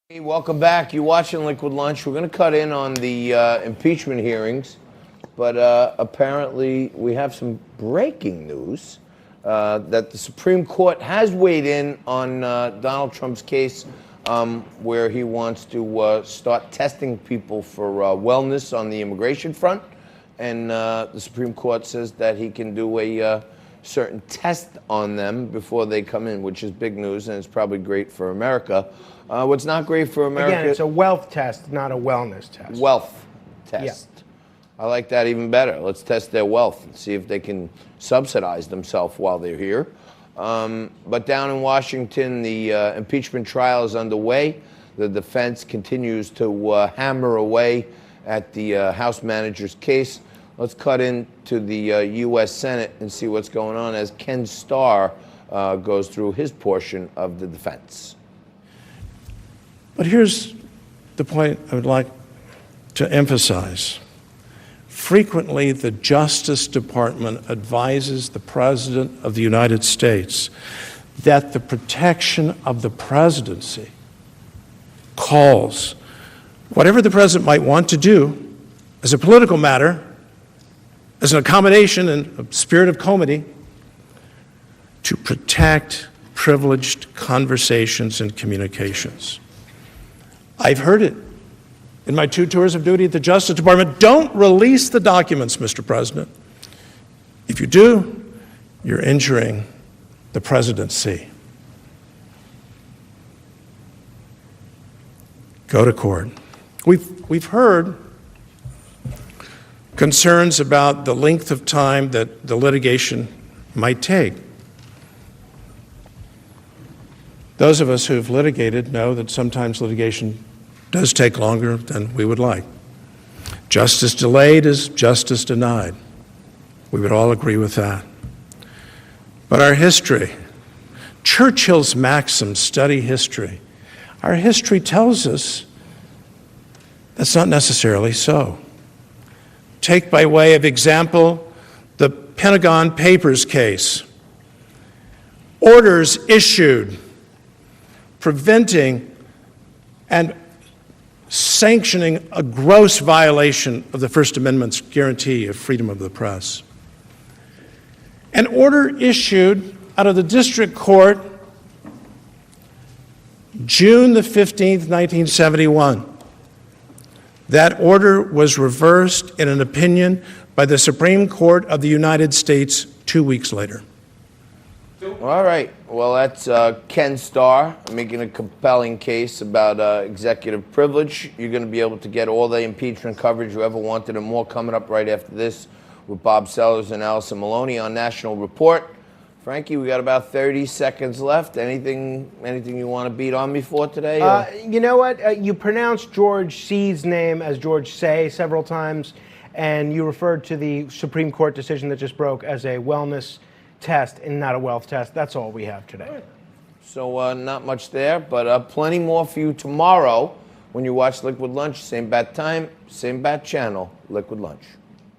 Hey, welcome back. You're watching Liquid Lunch. We're going to cut in on the impeachment hearings, but apparently we have some breaking news that the Supreme Court has weighed in on Donald Trump's case where he wants to start testing people for wellness on the immigration front. And the Supreme Court says that he can do a certain test on them before they come in, which is big news, and it's probably great for America. What's not great for America... Again, it's a wealth test, not a wellness test. Wealth test. Yeah. I like that even better. Let's test their wealth and see if they can subsidize themselves while they're here. But down in Washington, the impeachment trial is underway. The defense continues to hammer away at the House manager's case. Let's cut into the U.S. Senate and see what's going on as Ken Starr goes through his portion of the defense. But here's the point I would like to emphasize. Frequently, the Justice Department advises the President of the United States that the protection of the presidency calls whatever the President might want to do as a political matter, as an accommodation and a spirit of comity, to protect privileged conversations and communications. I've heard it in my 2 tours of duty at the Justice Department. Don't release the documents, Mr. President. If you do, you're injuring the presidency. Go to court. We've heard concerns about the length of time that the litigation might take. Those of us who've litigated know that sometimes litigation does take longer than we would like. Justice delayed is justice denied. We would all agree with that. But our history, Churchill's maxim, study history, our history tells us that's not necessarily so. Take by way of example the Pentagon Papers case. Orders issued preventing and sanctioning a gross violation of the First Amendment's guarantee of freedom of the press. An order issued out of the district court June the 15th, 1971. That order was reversed in an opinion by the Supreme Court of the United States 2 weeks later. All right. Well, that's Ken Starr making a compelling case about executive privilege. You're going to be able to get all the impeachment coverage you ever wanted and more coming up right after this with Bob Sellers and Allison Maloney on National Report. Frankie, we got about 30 seconds left. Anything you want to beat on me for today? You know what? You pronounced George C.'s name as George Say several times, and you referred to the Supreme Court decision that just broke as a wellness test and not a wealth test. That's all we have today. So not much there, but plenty more for you tomorrow when you watch Liquid Lunch. Same bat time, same bat channel, Liquid Lunch.